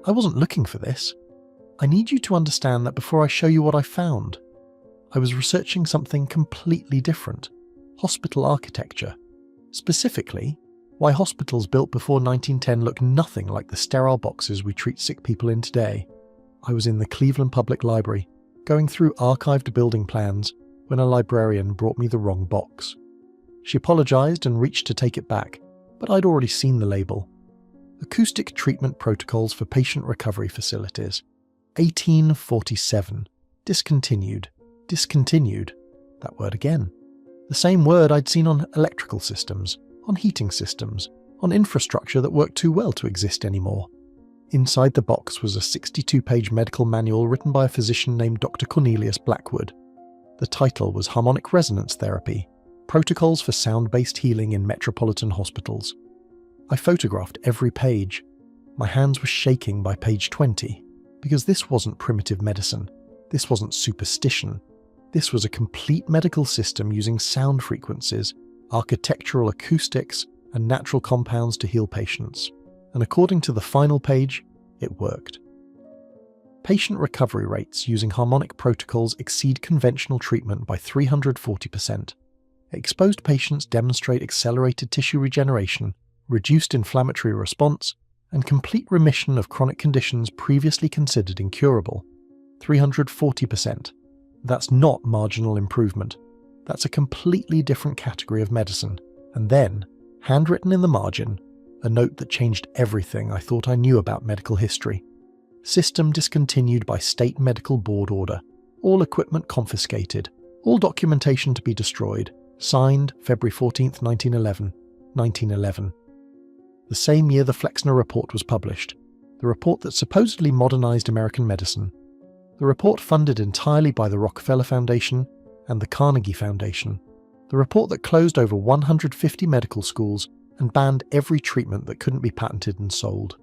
I wasn't looking for this. I need you to understand that before I show you what I found, I was researching something completely different. Hospital architecture. Specifically, why hospitals built before 1910 look nothing like the sterile boxes we treat sick people in today. I was in the Cleveland Public Library, going through archived building plans, when a librarian brought me the wrong box. She apologized and reached to take it back, but I'd already seen the label. Acoustic Treatment Protocols for Patient Recovery Facilities. 1847. Discontinued. Discontinued. That word again. The same word I'd seen on electrical systems, on heating systems, on infrastructure that worked too well to exist anymore. Inside the box was a 62-page medical manual written by a physician named Dr. Cornelius Blackwood. The title was Harmonic Resonance Therapy, Protocols for Sound-Based Healing in Metropolitan Hospitals. I photographed every page. My hands were shaking by page 20, because this wasn't primitive medicine. This wasn't superstition. This was a complete medical system using sound frequencies, architectural acoustics, and natural compounds to heal patients. And according to the final page, it worked. Patient recovery rates using harmonic protocols exceed conventional treatment by 340%. Exposed patients demonstrate accelerated tissue regeneration, reduced inflammatory response, and complete remission of chronic conditions previously considered incurable. 340%. That's not marginal improvement. That's a completely different category of medicine. And then, handwritten in the margin, a note that changed everything I thought I knew about medical history. System discontinued by State Medical Board order. All equipment confiscated. All documentation to be destroyed. Signed February 14th, 1911. 1911. The same year the Flexner report was published. The report that supposedly modernized American medicine. The report funded entirely by the Rockefeller Foundation and the Carnegie Foundation. The report that closed over 150 medical schools and banned every treatment that couldn't be patented and sold.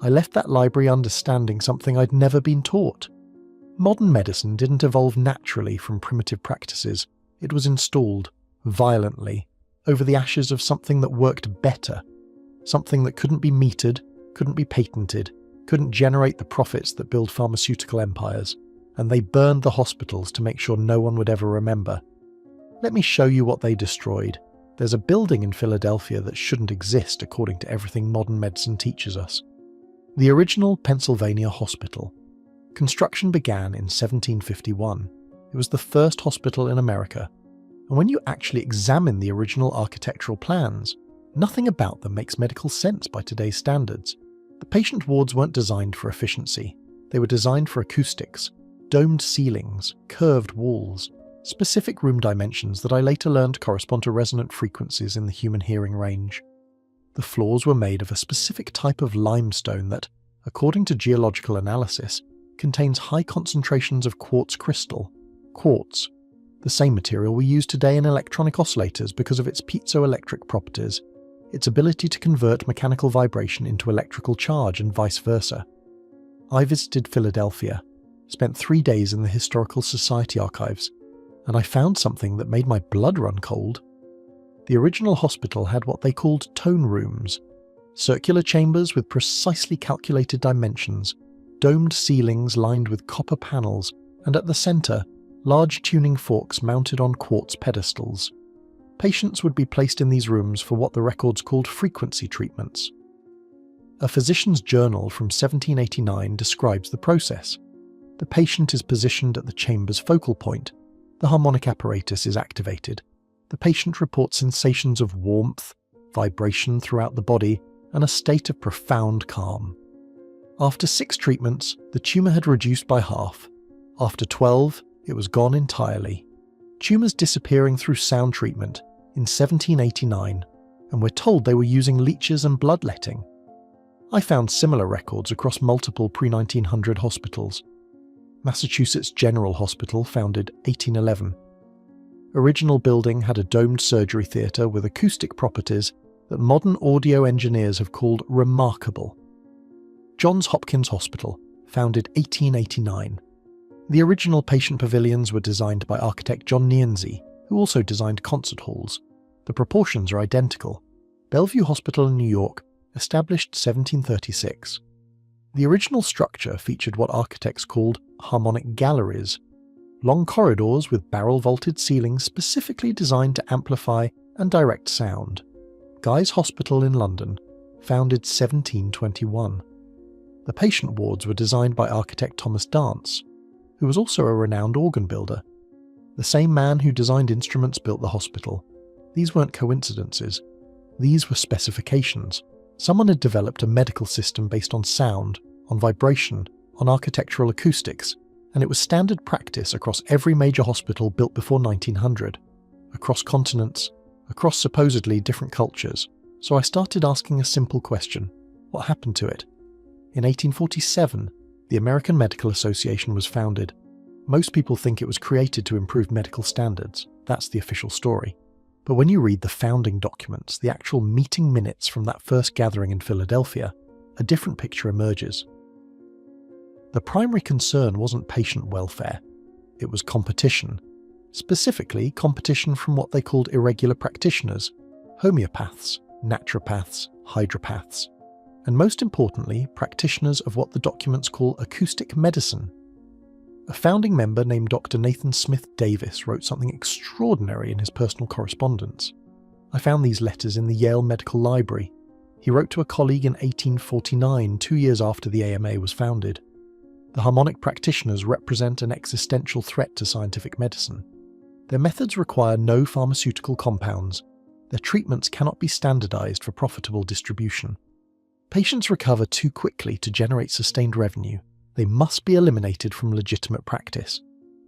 I left that library understanding something I'd never been taught. Modern medicine didn't evolve naturally from primitive practices. It was installed, violently, over the ashes of something that worked better. Something that couldn't be metered, couldn't be patented, couldn't generate the profits that build pharmaceutical empires. And they burned the hospitals to make sure no one would ever remember. Let me show you what they destroyed. There's a building in Philadelphia that shouldn't exist according to everything modern medicine teaches us. The original Pennsylvania Hospital. Construction began in 1751. It was the first hospital in America. And when you actually examine the original architectural plans, nothing about them makes medical sense by today's standards. The patient wards weren't designed for efficiency. They were designed for acoustics, domed ceilings, curved walls, specific room dimensions that I later learned correspond to resonant frequencies in the human hearing range. The floors were made of a specific type of limestone that, according to geological analysis, contains high concentrations of quartz crystal. Quartz, the same material we use today in electronic oscillators because of its piezoelectric properties, its ability to convert mechanical vibration into electrical charge and vice versa. I visited Philadelphia, spent 3 days in the Historical Society archives, and I found something that made my blood run cold. The original hospital had what they called tone rooms, circular chambers with precisely calculated dimensions, domed ceilings lined with copper panels, and at the centre, large tuning forks mounted on quartz pedestals. Patients would be placed in these rooms for what the records called frequency treatments. A physician's journal from 1789 describes the process. The patient is positioned at the chamber's focal point. The harmonic apparatus is activated. The patient reports sensations of warmth, vibration throughout the body, and a state of profound calm. After 6 treatments, the tumour had reduced by half. After 12, it was gone entirely. Tumours disappearing through sound treatment in 1789, and we're told they were using leeches and bloodletting. I found similar records across multiple pre-1900 hospitals. Massachusetts General Hospital, founded 1811. Original building had a domed surgery theatre with acoustic properties that modern audio engineers have called remarkable. Johns Hopkins Hospital, founded 1889. The original patient pavilions were designed by architect John Nienzi, who also designed concert halls. The proportions are identical. Bellevue Hospital in New York, established 1736. The original structure featured what architects called harmonic galleries, long corridors with barrel-vaulted ceilings specifically designed to amplify and direct sound. Guy's Hospital in London, founded 1721. The patient wards were designed by architect Thomas Dance, who was also a renowned organ builder. The same man who designed instruments built the hospital. These weren't coincidences. These were specifications. Someone had developed a medical system based on sound, on vibration, on architectural acoustics, and it was standard practice across every major hospital built before 1900, across continents, across supposedly different cultures. So I started asking a simple question: what happened to it? In 1847, the American Medical Association was founded. Most people think it was created to improve medical standards. That's the official story. But when you read the founding documents, the actual meeting minutes from that first gathering in Philadelphia, a different picture emerges. The primary concern wasn't patient welfare. It was competition. Specifically, competition from what they called irregular practitioners, homeopaths, naturopaths, hydropaths, and most importantly, practitioners of what the documents call acoustic medicine. A founding member named Dr. Nathan Smith Davis wrote something extraordinary in his personal correspondence. I found these letters in the Yale Medical Library. He wrote to a colleague in 1849, 2 years after the AMA was founded. The harmonic practitioners represent an existential threat to scientific medicine. Their methods require no pharmaceutical compounds. Their treatments cannot be standardized for profitable distribution. Patients recover too quickly to generate sustained revenue. They must be eliminated from legitimate practice.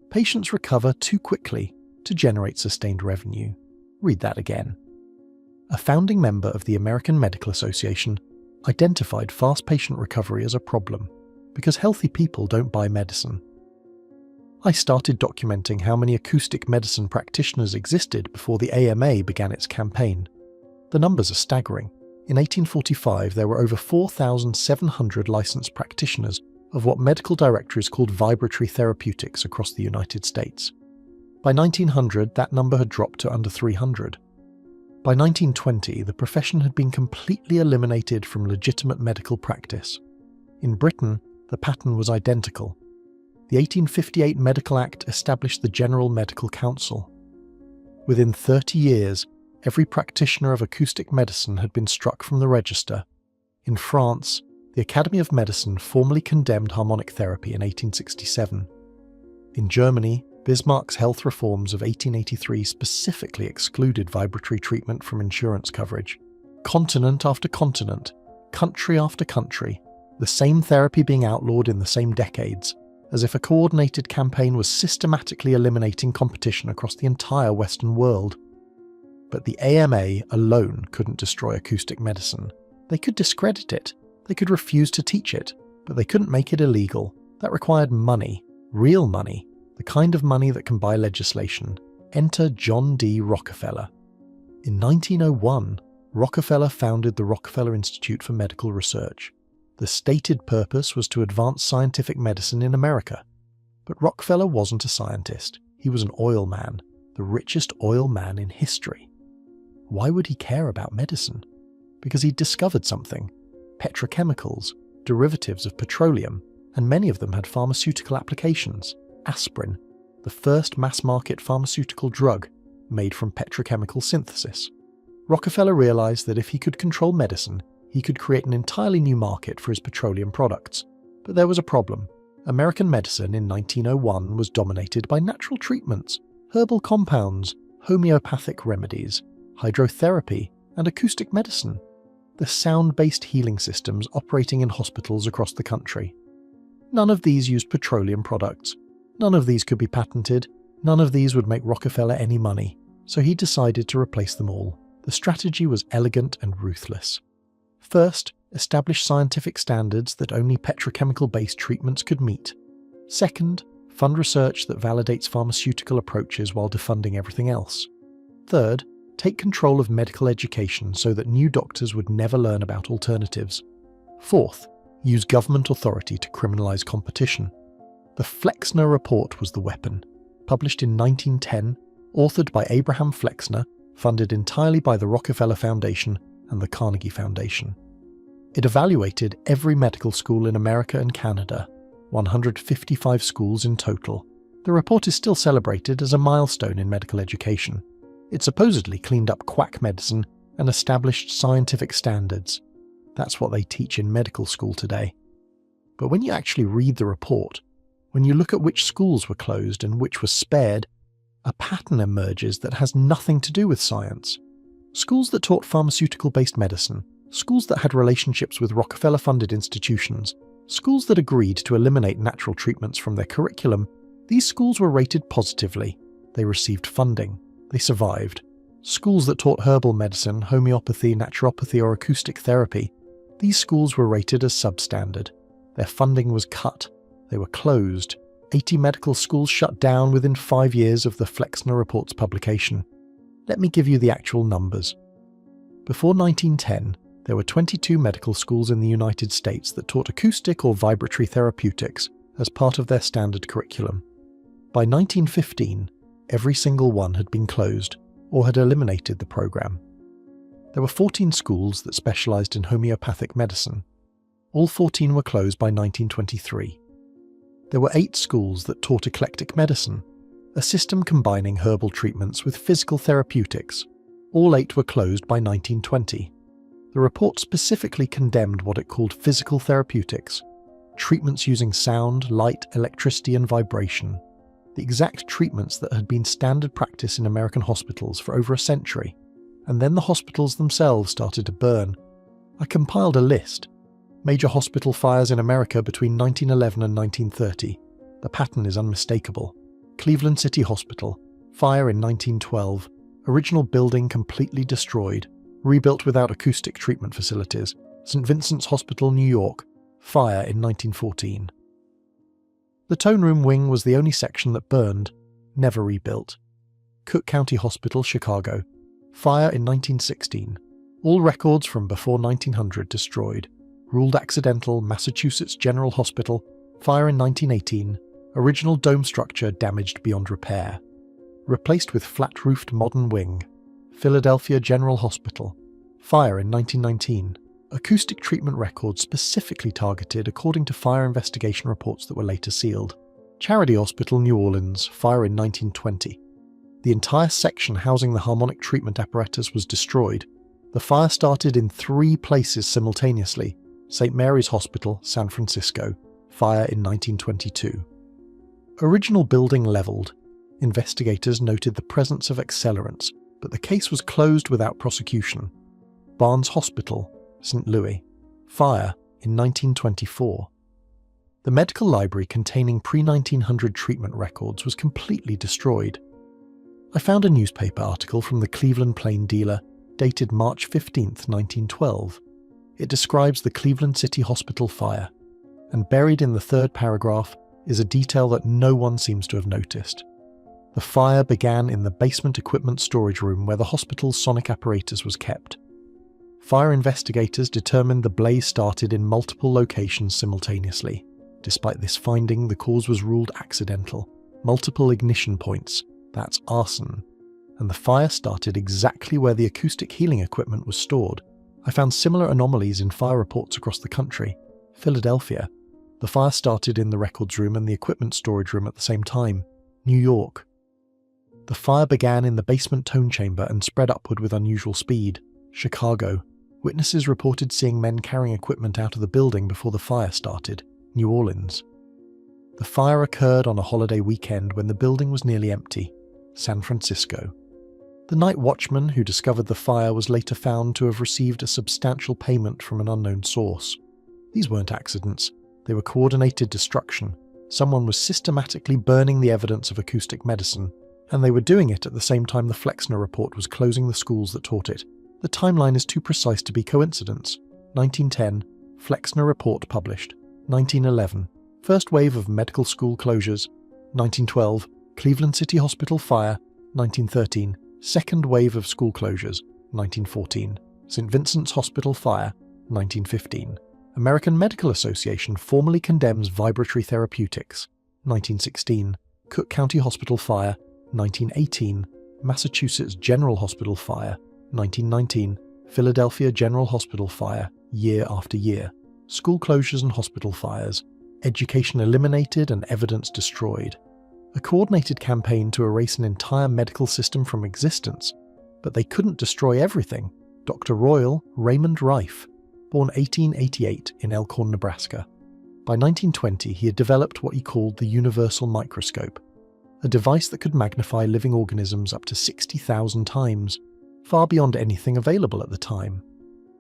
Patients recover too quickly to generate sustained revenue. Read that again. A founding member of the American Medical Association identified fast patient recovery as a problem because healthy people don't buy medicine. I started documenting how many acoustic medicine practitioners existed before the AMA began its campaign. The numbers are staggering. In 1845, there were over 4,700 licensed practitioners of what medical directories called vibratory therapeutics across the United States. By 1900, that number had dropped to under 300. By 1920, the profession had been completely eliminated from legitimate medical practice. In Britain, the pattern was identical. The 1858 Medical Act established the General Medical Council. Within 30 years, every practitioner of acoustic medicine had been struck from the register. In France, the Academy of Medicine formally condemned harmonic therapy in 1867. In Germany, Bismarck's health reforms of 1883 specifically excluded vibratory treatment from insurance coverage. Continent after continent, country after country, the same therapy being outlawed in the same decades, as if a coordinated campaign was systematically eliminating competition across the entire Western world. But the AMA alone couldn't destroy acoustic medicine. They could discredit it. They could refuse to teach it, but they couldn't make it illegal. That required money, real money, the kind of money that can buy legislation. Enter John D. Rockefeller. In 1901, Rockefeller founded the Rockefeller Institute for Medical Research. The stated purpose was to advance scientific medicine in America. But Rockefeller wasn't a scientist. He was an oil man, the richest oil man in history. Why would he care about medicine? Because he'd discovered something. Petrochemicals, derivatives of petroleum, and many of them had pharmaceutical applications. Aspirin, the first mass-market pharmaceutical drug made from petrochemical synthesis. Rockefeller realized that if he could control medicine, he could create an entirely new market for his petroleum products. But there was a problem. American medicine in 1901 was dominated by natural treatments, herbal compounds, homeopathic remedies, hydrotherapy, and acoustic medicine. The sound-based healing systems operating in hospitals across the country. None of these used petroleum products. None of these could be patented. None of these would make Rockefeller any money. So he decided to replace them all. The strategy was elegant and ruthless. First, establish scientific standards that only petrochemical-based treatments could meet. Second, fund research that validates pharmaceutical approaches while defunding everything else. Third, take control of medical education so that new doctors would never learn about alternatives. Fourth, use government authority to criminalize competition. The Flexner Report was the weapon. Published in 1910, authored by Abraham Flexner, funded entirely by the Rockefeller Foundation and the Carnegie Foundation. It evaluated every medical school in America and Canada, 155 schools in total. The report is still celebrated as a milestone in medical education. It supposedly cleaned up quack medicine and established scientific standards. That's what they teach in medical school today. But when you actually read the report, when you look at which schools were closed and which were spared, a pattern emerges that has nothing to do with science. Schools that taught pharmaceutical-based medicine, schools that had relationships with Rockefeller-funded institutions, schools that agreed to eliminate natural treatments from their curriculum, these schools were rated positively. They received funding. They survived. Schools that taught herbal medicine, homeopathy, naturopathy, or acoustic therapy, these schools were rated as substandard. Their funding was cut. They were closed. 80 medical schools shut down within 5 years of the Flexner report's publication. Let me give you the actual numbers. Before 1910, there were 22 medical schools in the United States that taught acoustic or vibratory therapeutics as part of their standard curriculum. By 1915, every single one had been closed or had eliminated the program. There were 14 schools that specialized in homeopathic medicine. All 14 were closed by 1923. There were 8 schools that taught eclectic medicine, a system combining herbal treatments with physical therapeutics. All 8 were closed by 1920. The report specifically condemned what it called physical therapeutics, treatments using sound, light, electricity, and vibration, the exact treatments that had been standard practice in American hospitals for over a century. And then the hospitals themselves started to burn. I compiled a list. Major hospital fires in America between 1911 and 1930. The pattern is unmistakable. Cleveland City Hospital, fire in 1912. Original building completely destroyed, rebuilt without acoustic treatment facilities. St. Vincent's Hospital, New York, fire in 1914. The Tone Room Wing was the only section that burned, never rebuilt. Cook County Hospital, Chicago, fire in 1916. All records from before 1900 destroyed. Ruled accidental, Massachusetts General Hospital, fire in 1918. Original dome structure damaged beyond repair. Replaced with flat-roofed modern wing. Philadelphia General Hospital, fire in 1919. Acoustic treatment records specifically targeted according to fire investigation reports that were later sealed. Charity Hospital, New Orleans, fire in 1920. The entire section housing the harmonic treatment apparatus was destroyed. The fire started in 3 places simultaneously. St. Mary's Hospital, San Francisco, fire in 1922. Original building leveled. Investigators noted the presence of accelerants, but the case was closed without prosecution. Barnes Hospital, St. Louis, fire in 1924. The medical library containing pre-1900 treatment records was completely destroyed. I found a newspaper article from the Cleveland Plain Dealer dated March 15, 1912. It describes the Cleveland City Hospital fire, and buried in the 3rd paragraph is a detail that no one seems to have noticed. The fire began in the basement equipment storage room where the hospital's sonic apparatus was kept. Fire investigators determined the blaze started in multiple locations simultaneously. Despite this finding, the cause was ruled accidental. Multiple ignition points, that's arson. And the fire started exactly where the acoustic healing equipment was stored. I found similar anomalies in fire reports across the country. Philadelphia. The fire started in the records room and the equipment storage room at the same time. New York. The fire began in the basement tone chamber and spread upward with unusual speed. Chicago. Witnesses reported seeing men carrying equipment out of the building before the fire started. New Orleans. The fire occurred on a holiday weekend when the building was nearly empty. San Francisco. The night watchman who discovered the fire was later found to have received a substantial payment from an unknown source. These weren't accidents. They were coordinated destruction. Someone was systematically burning the evidence of acoustic medicine, and they were doing it at the same time the Flexner report was closing the schools that taught it. The timeline is too precise to be coincidence. 1910, Flexner report published. 1911, first wave of medical school closures. 1912, Cleveland City Hospital fire. 1913, second wave of school closures. 1914, St. Vincent's Hospital fire. 1915, American Medical Association formally condemns vibratory therapeutics. 1916, Cook County Hospital fire. 1918, Massachusetts General Hospital fire. 1919, Philadelphia General Hospital fire. year after year. School closures and hospital fires, education eliminated and evidence destroyed. A coordinated campaign to erase an entire medical system from existence. But they couldn't destroy everything. Dr. Royal Raymond Rife, born 1888 in Elkhorn, Nebraska. By 1920, he had developed what he called the universal microscope, a device that could magnify living organisms up to 60,000 times, far beyond anything available at the time.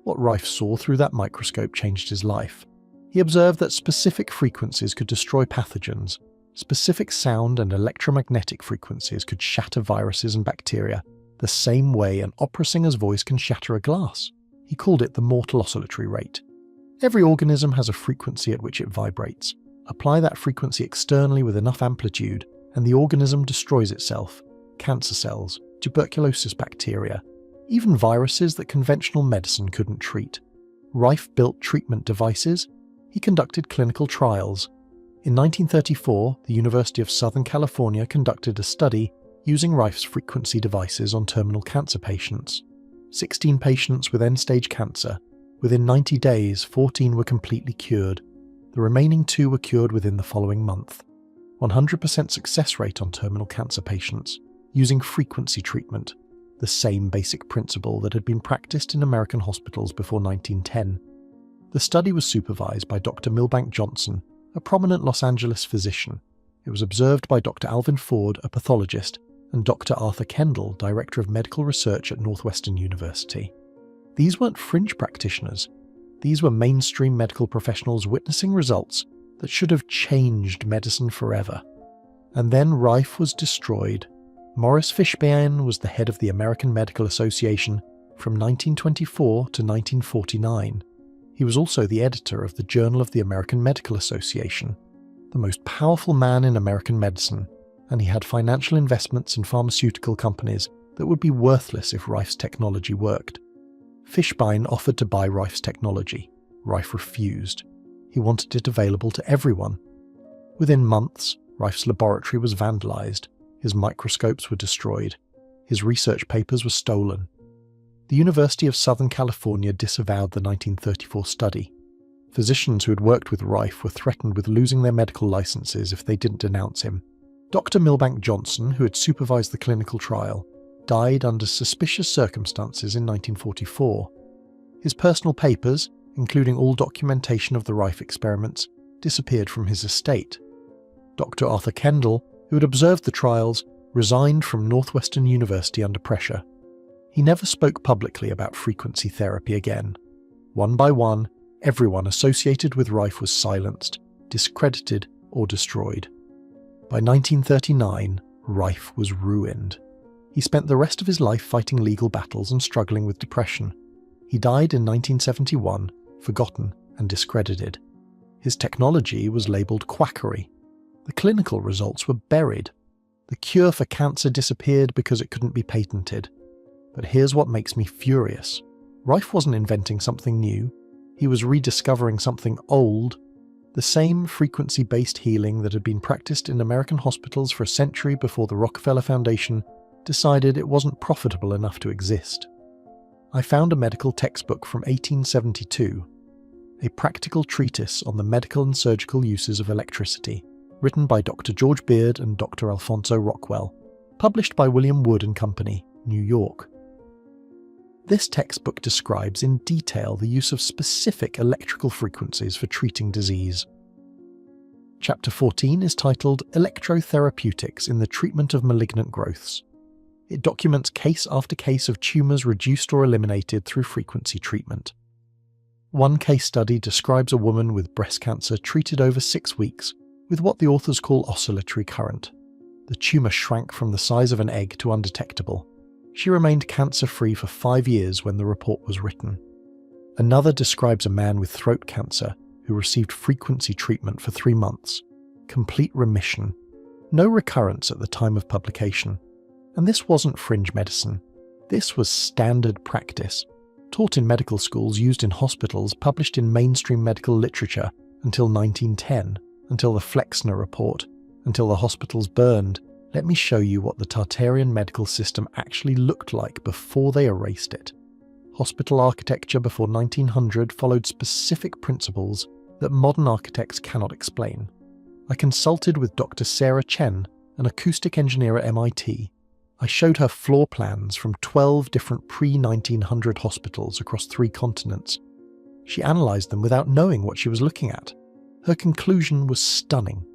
What Rife saw through that microscope changed his life. He observed that specific frequencies could destroy pathogens, specific sound and electromagnetic frequencies could shatter viruses and bacteria, the same way an opera singer's voice can shatter a glass. He called it the mortal oscillatory rate. Every organism has a frequency at which it vibrates. Apply that frequency externally with enough amplitude, and the organism destroys itself. Cancer cells, tuberculosis bacteria, even viruses that conventional medicine couldn't treat. Rife built treatment devices. He conducted clinical trials. In 1934, the University of Southern California conducted a study using Rife's frequency devices on terminal cancer patients. 16 patients with end-stage cancer. Within 90 days, 14 were completely cured. The remaining 2 were cured within the following month. 100% success rate on terminal cancer patients, using frequency treatment, the same basic principle that had been practiced in American hospitals before 1910. The study was supervised by Dr. Milbank Johnson, a prominent Los Angeles physician. It was observed by Dr. Alvin Ford, a pathologist, and Dr. Arthur Kendall, Director of Medical Research at Northwestern University. These weren't fringe practitioners. These were mainstream medical professionals witnessing results that should have changed medicine forever. And then Rife was destroyed. Morris Fishbein was the head of the American Medical Association from 1924 to 1949. He was also the editor of the Journal of the American Medical Association, the most powerful man in American medicine, and he had financial investments in pharmaceutical companies that would be worthless if Rife's technology worked. Fishbein offered to buy Rife's technology. Rife refused. He wanted it available to everyone. Within months, Rife's laboratory was vandalized. His microscopes were destroyed. His research papers were stolen. The University of Southern California disavowed the 1934 study. Physicians who had worked with Rife were threatened with losing their medical licenses if they didn't denounce him. Dr. Milbank Johnson, who had supervised the clinical trial, died under suspicious circumstances in 1944. His personal papers, including all documentation of the Rife experiments, disappeared from his estate. Dr. Arthur Kendall, who had observed the trials, resigned from Northwestern University under pressure. He never spoke publicly about frequency therapy again. One by one, everyone associated with Rife was silenced, discredited, or destroyed. By 1939, Rife was ruined. He spent the rest of his life fighting legal battles and struggling with depression. He died in 1971, forgotten and discredited. His technology was labelled quackery. The clinical results were buried. The cure for cancer disappeared because it couldn't be patented. But here's what makes me furious. Rife wasn't inventing something new. He was rediscovering something old. The same frequency-based healing that had been practiced in American hospitals for a century before the Rockefeller Foundation decided it wasn't profitable enough to exist. I found a medical textbook from 1872, a practical treatise on the medical and surgical uses of electricity, written by Dr. George Beard and Dr. Alfonso Rockwell, published by William Wood and Company, New York. This textbook describes in detail the use of specific electrical frequencies for treating disease. Chapter 14 is titled Electrotherapeutics in the Treatment of Malignant Growths. It documents case after case of tumours reduced or eliminated through frequency treatment. One case study describes a woman with breast cancer treated over 6 weeks with what the authors call oscillatory current. The tumour shrank from the size of an egg to undetectable. She remained cancer-free for 5 years when the report was written. Another describes a man with throat cancer who received frequency treatment for 3 months. Complete remission. No recurrence at the time of publication. And this wasn't fringe medicine. This was standard practice, taught in medical schools, used in hospitals, published in mainstream medical literature until 1910, until the Flexner report, until the hospitals burned. Let me show you what the Tartarian medical system actually looked like before they erased it. hospital architecture before 1900 followed specific principles that modern architects cannot explain. I consulted with Dr. Sarah Chen, an acoustic engineer at MIT. I showed her floor plans from 12 different pre-1900 hospitals across 3 continents. She analysed them without knowing what she was looking at. Her conclusion was stunning.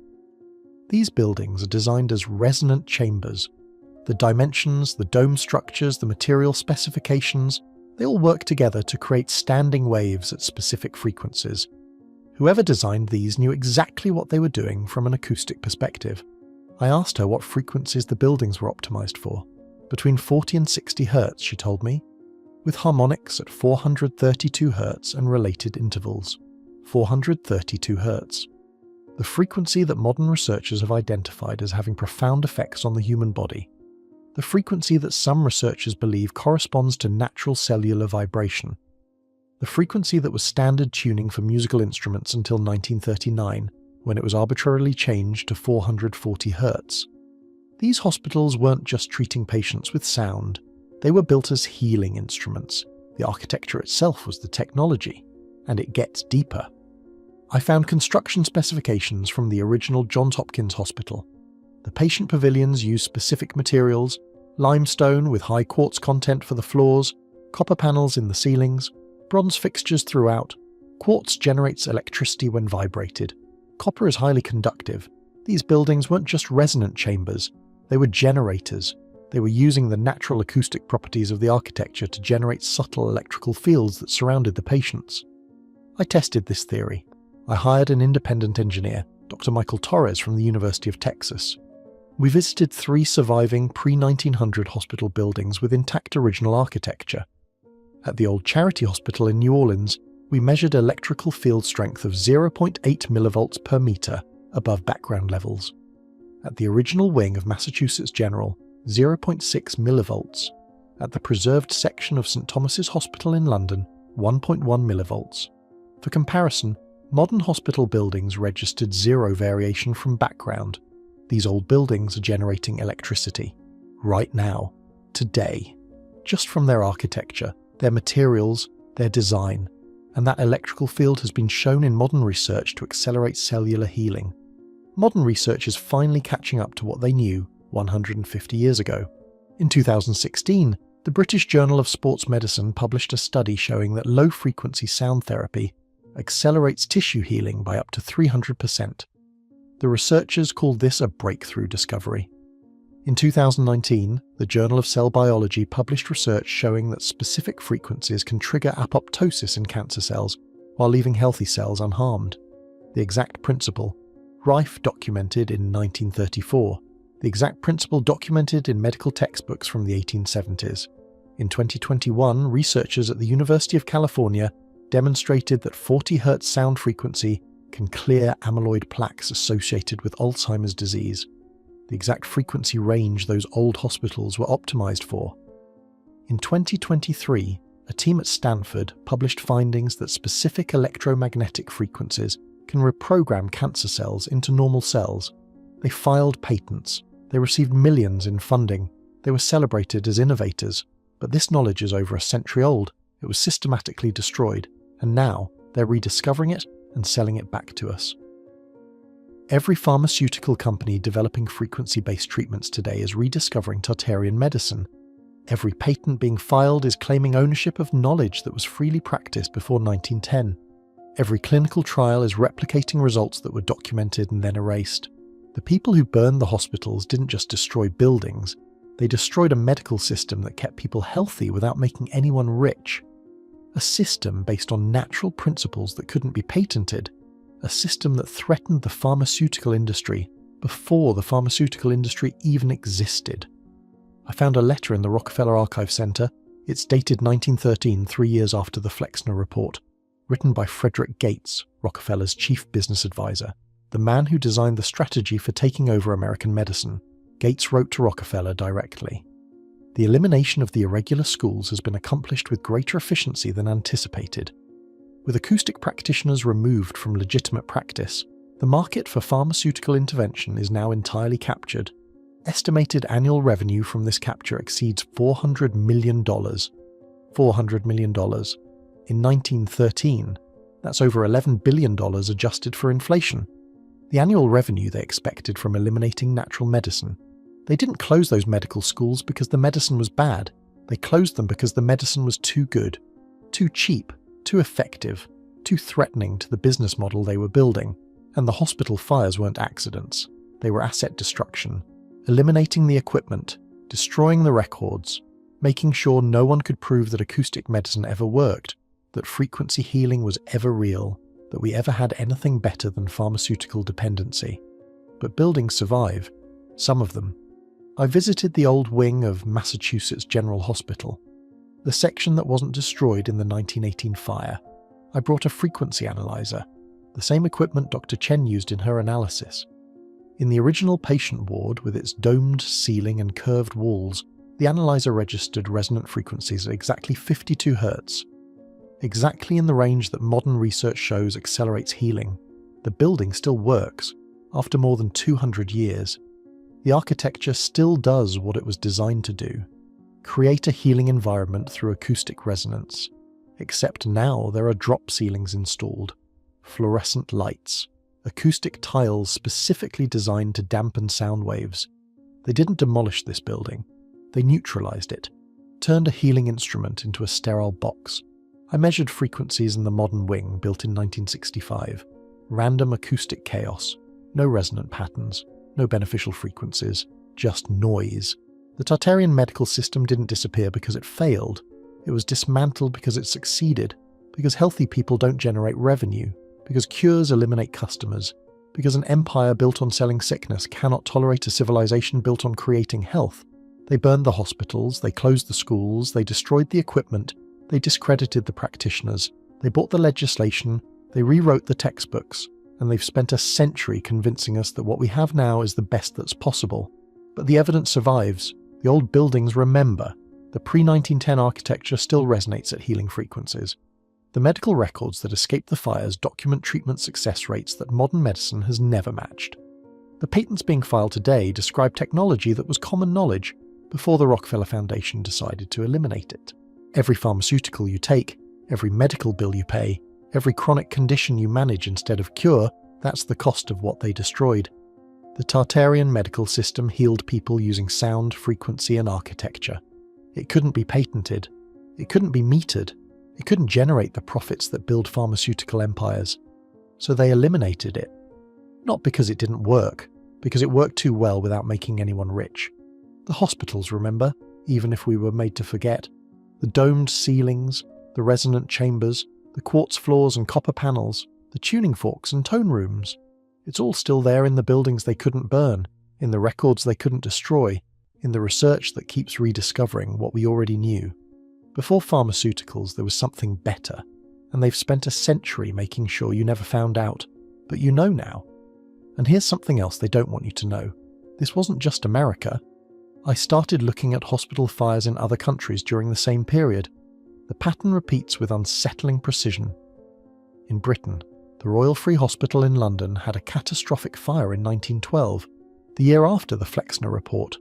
These buildings are designed as resonant chambers. The dimensions, the dome structures, the material specifications, they all work together to create standing waves at specific frequencies. Whoever designed these knew exactly what they were doing from an acoustic perspective. I asked her what frequencies the buildings were optimized for. Between 40 and 60 Hz, she told me, with harmonics at 432 Hz and related intervals. 432 Hz. The frequency that modern researchers have identified as having profound effects on the human body. The frequency that some researchers believe corresponds to natural cellular vibration. The frequency that was standard tuning for musical instruments until 1939, when it was arbitrarily changed to 440 Hz. These hospitals weren't just treating patients with sound, they were built as healing instruments. The architecture itself was the technology, and it gets deeper. I found construction specifications from the original Johns Hopkins Hospital. The patient pavilions use specific materials, limestone with high quartz content for the floors, copper panels in the ceilings, bronze fixtures throughout. Quartz generates electricity when vibrated. Copper is highly conductive. These buildings weren't just resonant chambers, they were generators. They were using the natural acoustic properties of the architecture to generate subtle electrical fields that surrounded the patients. I tested this theory. I hired an independent engineer, Dr. Michael Torres from the University of Texas. We visited 3 surviving pre-1900 hospital buildings with intact original architecture. At the old Charity Hospital in New Orleans, we measured electrical field strength of 0.8 millivolts per meter above background levels. At the original wing of Massachusetts General, 0.6 millivolts. At the preserved section of St. Thomas's Hospital in London, 1.1 millivolts. For comparison, modern hospital buildings registered 0 variation from background. These old buildings are generating electricity. Right now. Today. Just from their architecture, their materials, their design. And that electrical field has been shown in modern research to accelerate cellular healing. Modern research is finally catching up to what they knew 150 years ago. In 2016, the British Journal of Sports Medicine published a study showing that low-frequency sound therapy accelerates tissue healing by up to 300%. The researchers called this a breakthrough discovery. In 2019, the Journal of Cell Biology published research showing that specific frequencies can trigger apoptosis in cancer cells while leaving healthy cells unharmed. The exact principle, Rife documented in 1934, the exact principle documented in medical textbooks from the 1870s. In 2021, researchers at the University of California demonstrated that 40 Hz sound frequency can clear amyloid plaques associated with Alzheimer's disease, the exact frequency range those old hospitals were optimized for. In 2023, a team at Stanford published findings that specific electromagnetic frequencies can reprogram cancer cells into normal cells. They filed patents. They received millions in funding. They were celebrated as innovators. But this knowledge is over a century old. It was systematically destroyed. And now, they're rediscovering it and selling it back to us. Every pharmaceutical company developing frequency-based treatments today is rediscovering Tartarian medicine. Every patent being filed is claiming ownership of knowledge that was freely practiced before 1910. Every clinical trial is replicating results that were documented and then erased. The people who burned the hospitals didn't just destroy buildings, they destroyed a medical system that kept people healthy without making anyone rich. A system based on natural principles that couldn't be patented. A system that threatened the pharmaceutical industry before the pharmaceutical industry even existed. I found a letter in the Rockefeller Archive Center. It's dated 1913, 3 years after the Flexner report, written by Frederick Gates, Rockefeller's chief business advisor, the man who designed the strategy for taking over American medicine. Gates wrote to Rockefeller directly. The elimination of the irregular schools has been accomplished with greater efficiency than anticipated. With acoustic practitioners removed from legitimate practice, the market for pharmaceutical intervention is now entirely captured. Estimated annual revenue from this capture exceeds $400 million. $400 million. In 1913, that's over $11 billion adjusted for inflation. The annual revenue they expected from eliminating natural medicine. They didn't close those medical schools because the medicine was bad. They closed them because the medicine was too good, too cheap, too effective, too threatening to the business model they were building. And the hospital fires weren't accidents. They were asset destruction, eliminating the equipment, destroying the records, making sure no one could prove that acoustic medicine ever worked, that frequency healing was ever real, that we ever had anything better than pharmaceutical dependency. But buildings survive, some of them. I visited the old wing of Massachusetts General Hospital, the section that wasn't destroyed in the 1918 fire. I brought a frequency analyzer, the same equipment Dr. Chen used in her analysis. In the original patient ward, with its domed ceiling and curved walls, the analyzer registered resonant frequencies at exactly 52 Hz. Exactly in the range that modern research shows accelerates healing. The building still works, after more than 200 years. The architecture still does what it was designed to do, create a healing environment through acoustic resonance. Except now there are drop ceilings installed, fluorescent lights, acoustic tiles specifically designed to dampen sound waves. They didn't demolish this building. They neutralized it, turned a healing instrument into a sterile box. I measured frequencies in the modern wing built in 1965. Random acoustic chaos, no resonant patterns, no beneficial frequencies, just noise. The Tartarian medical system didn't disappear because it failed. It was dismantled because it succeeded, because healthy people don't generate revenue, because cures eliminate customers, because an empire built on selling sickness cannot tolerate a civilization built on creating health. They burned the hospitals, they closed the schools, they destroyed the equipment, they discredited the practitioners, they bought the legislation, they rewrote the textbooks, and they've spent a century convincing us that what we have now is the best that's possible. But the evidence survives. The old buildings remember. The pre-1910 architecture still resonates at healing frequencies. The medical records that escaped the fires document treatment success rates that modern medicine has never matched. The patents being filed today describe technology that was common knowledge before the Rockefeller Foundation decided to eliminate it. Every pharmaceutical you take, every medical bill you pay, every chronic condition you manage instead of cure, that's the cost of what they destroyed. The Tartarian medical system healed people using sound, frequency, and architecture. It couldn't be patented. It couldn't be metered. It couldn't generate the profits that build pharmaceutical empires. So they eliminated it. Not because it didn't work, because it worked too well without making anyone rich. The hospitals, remember, even if we were made to forget. The domed ceilings, the resonant chambers, the quartz floors and copper panels, the tuning forks and tone rooms. It's all still there in the buildings they couldn't burn, in the records they couldn't destroy, in the research that keeps rediscovering what we already knew. Before pharmaceuticals, there was something better, and they've spent a century making sure you never found out, but you know now. And here's something else they don't want you to know. This wasn't just America. I started looking at hospital fires in other countries during the same period. The pattern repeats with unsettling precision. In Britain, the Royal Free Hospital in London had a catastrophic fire in 1912, the year after the Flexner report.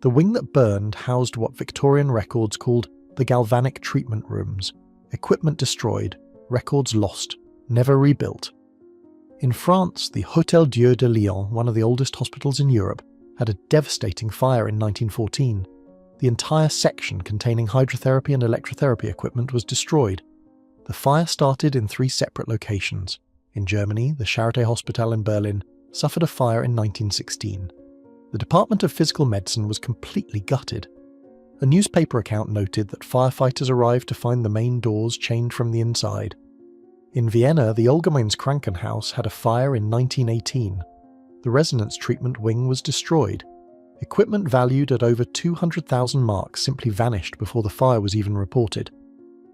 The wing that burned housed what Victorian records called the galvanic treatment rooms. Equipment destroyed, records lost, never rebuilt. In France, the Hôtel Dieu de Lyon, one of the oldest hospitals in Europe, had a devastating fire in 1914. The entire section containing hydrotherapy and electrotherapy equipment was destroyed. The fire started in 3 separate locations. In Germany, the Charité Hospital in Berlin suffered a fire in 1916. The Department of Physical Medicine was completely gutted. A newspaper account noted that firefighters arrived to find the main doors chained from the inside. In Vienna, the Allgemeines Krankenhaus had a fire in 1918. The resonance treatment wing was destroyed. Equipment valued at over 200,000 marks simply vanished before the fire was even reported.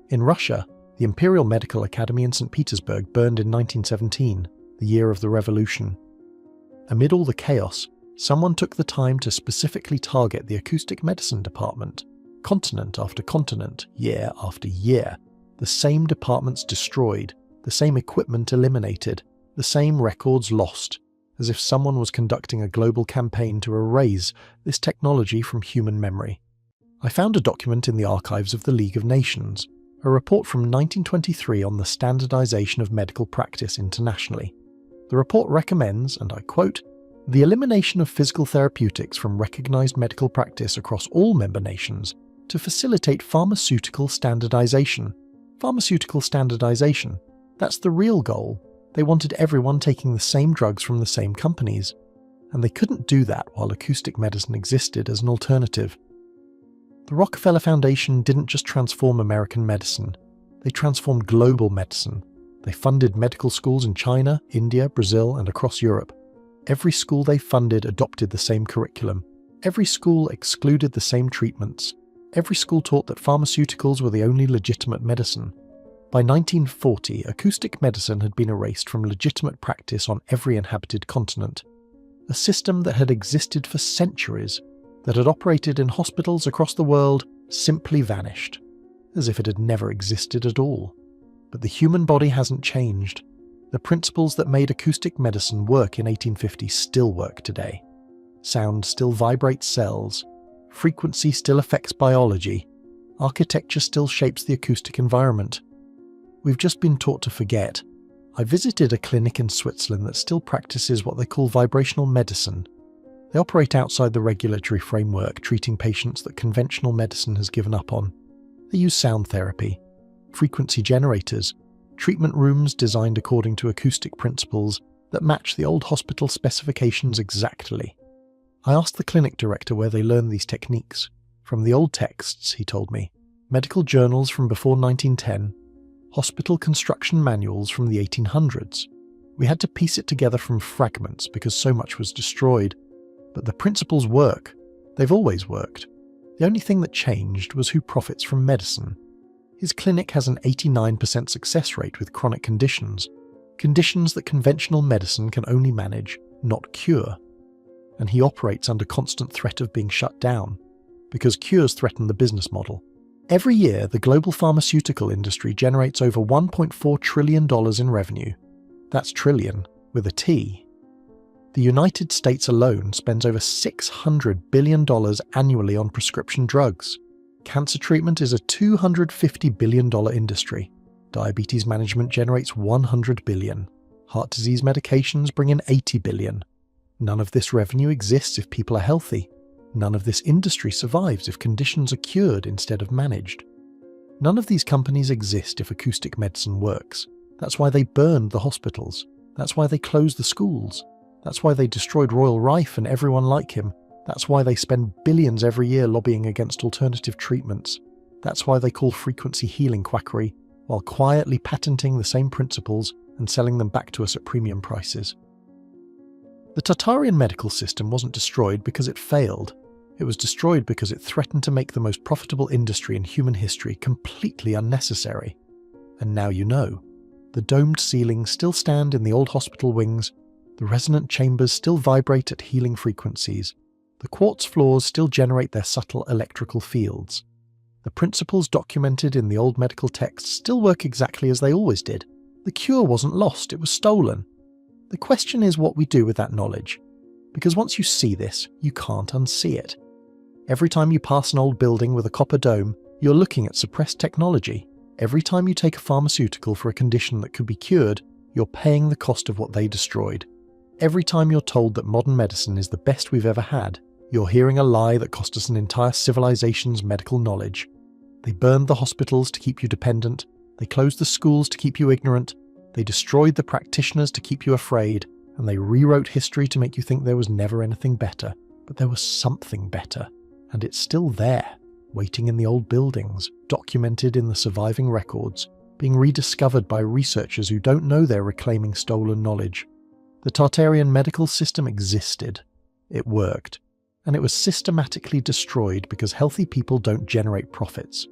In Russia, the Imperial Medical Academy in St. Petersburg burned in 1917, the year of the revolution. Amid all the chaos, someone took the time to specifically target the acoustic medicine department. Continent after continent, year after year, the same departments destroyed, the same equipment eliminated, the same records lost, as if someone was conducting a global campaign to erase this technology from human memory. I found a document in the archives of the League of Nations, a report from 1923 on the standardization of medical practice internationally. The report recommends, and I quote, "the elimination of physical therapeutics from recognized medical practice across all member nations to facilitate pharmaceutical standardization." Pharmaceutical standardization, that's the real goal. They wanted everyone taking the same drugs from the same companies, and they couldn't do that while acoustic medicine existed as an alternative. The Rockefeller Foundation didn't just transform American medicine, they transformed global medicine. They funded medical schools in China, India, Brazil, and across Europe. Every school they funded adopted the same curriculum. Every school excluded the same treatments. Every school taught that pharmaceuticals were the only legitimate medicine. By 1940, acoustic medicine had been erased from legitimate practice on every inhabited continent. A system that had existed for centuries, that had operated in hospitals across the world, simply vanished, as if it had never existed at all. But the human body hasn't changed. The principles that made acoustic medicine work in 1850 still work today. Sound still vibrates cells. Frequency still affects biology. Architecture still shapes the acoustic environment. We've just been taught to forget. I visited a clinic in Switzerland that still practices what they call vibrational medicine. They operate outside the regulatory framework, treating patients that conventional medicine has given up on. They use sound therapy, frequency generators, treatment rooms designed according to acoustic principles that match the old hospital specifications exactly. I asked the clinic director where they learned these techniques. From the old texts, he told me, medical journals from before 1910, hospital construction manuals from the 1800s. We had to piece it together from fragments because so much was destroyed. But the principles work. They've always worked. The only thing that changed was who profits from medicine. His clinic has an 89% success rate with chronic conditions that conventional medicine can only manage, not cure. And he operates under constant threat of being shut down, because cures threaten the business model. Every year, the global pharmaceutical industry generates over $1.4 trillion in revenue. That's trillion, with a T. The United States alone spends over $600 billion annually on prescription drugs. Cancer treatment is a $250 billion industry. Diabetes management generates $100 billion. Heart disease medications bring in $80 billion. None of this revenue exists if people are healthy. None of this industry survives if conditions are cured instead of managed. None of these companies exist if acoustic medicine works. That's why they burned the hospitals. That's why they closed the schools. That's why they destroyed Royal Rife and everyone like him. That's why they spend billions every year lobbying against alternative treatments. That's why they call frequency healing quackery, while quietly patenting the same principles and selling them back to us at premium prices. The Tartarian medical system wasn't destroyed because it failed. It was destroyed because it threatened to make the most profitable industry in human history completely unnecessary. And now you know. The domed ceilings still stand in the old hospital wings, the resonant chambers still vibrate at healing frequencies, the quartz floors still generate their subtle electrical fields. The principles documented in the old medical texts still work exactly as they always did. The cure wasn't lost, it was stolen. The question is what we do with that knowledge. Because once you see this, you can't unsee it. Every time you pass an old building with a copper dome, you're looking at suppressed technology. Every time you take a pharmaceutical for a condition that could be cured, you're paying the cost of what they destroyed. Every time you're told that modern medicine is the best we've ever had, you're hearing a lie that cost us an entire civilization's medical knowledge. They burned the hospitals to keep you dependent, they closed the schools to keep you ignorant, they destroyed the practitioners to keep you afraid, and they rewrote history to make you think there was never anything better. But there was something better, and it's still there, waiting in the old buildings, documented in the surviving records, being rediscovered by researchers who don't know they're reclaiming stolen knowledge. The Tartarian medical system existed. It worked. And it was systematically destroyed because healthy people don't generate profits.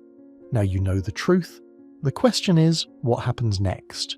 Now you know the truth. The question is, what happens next?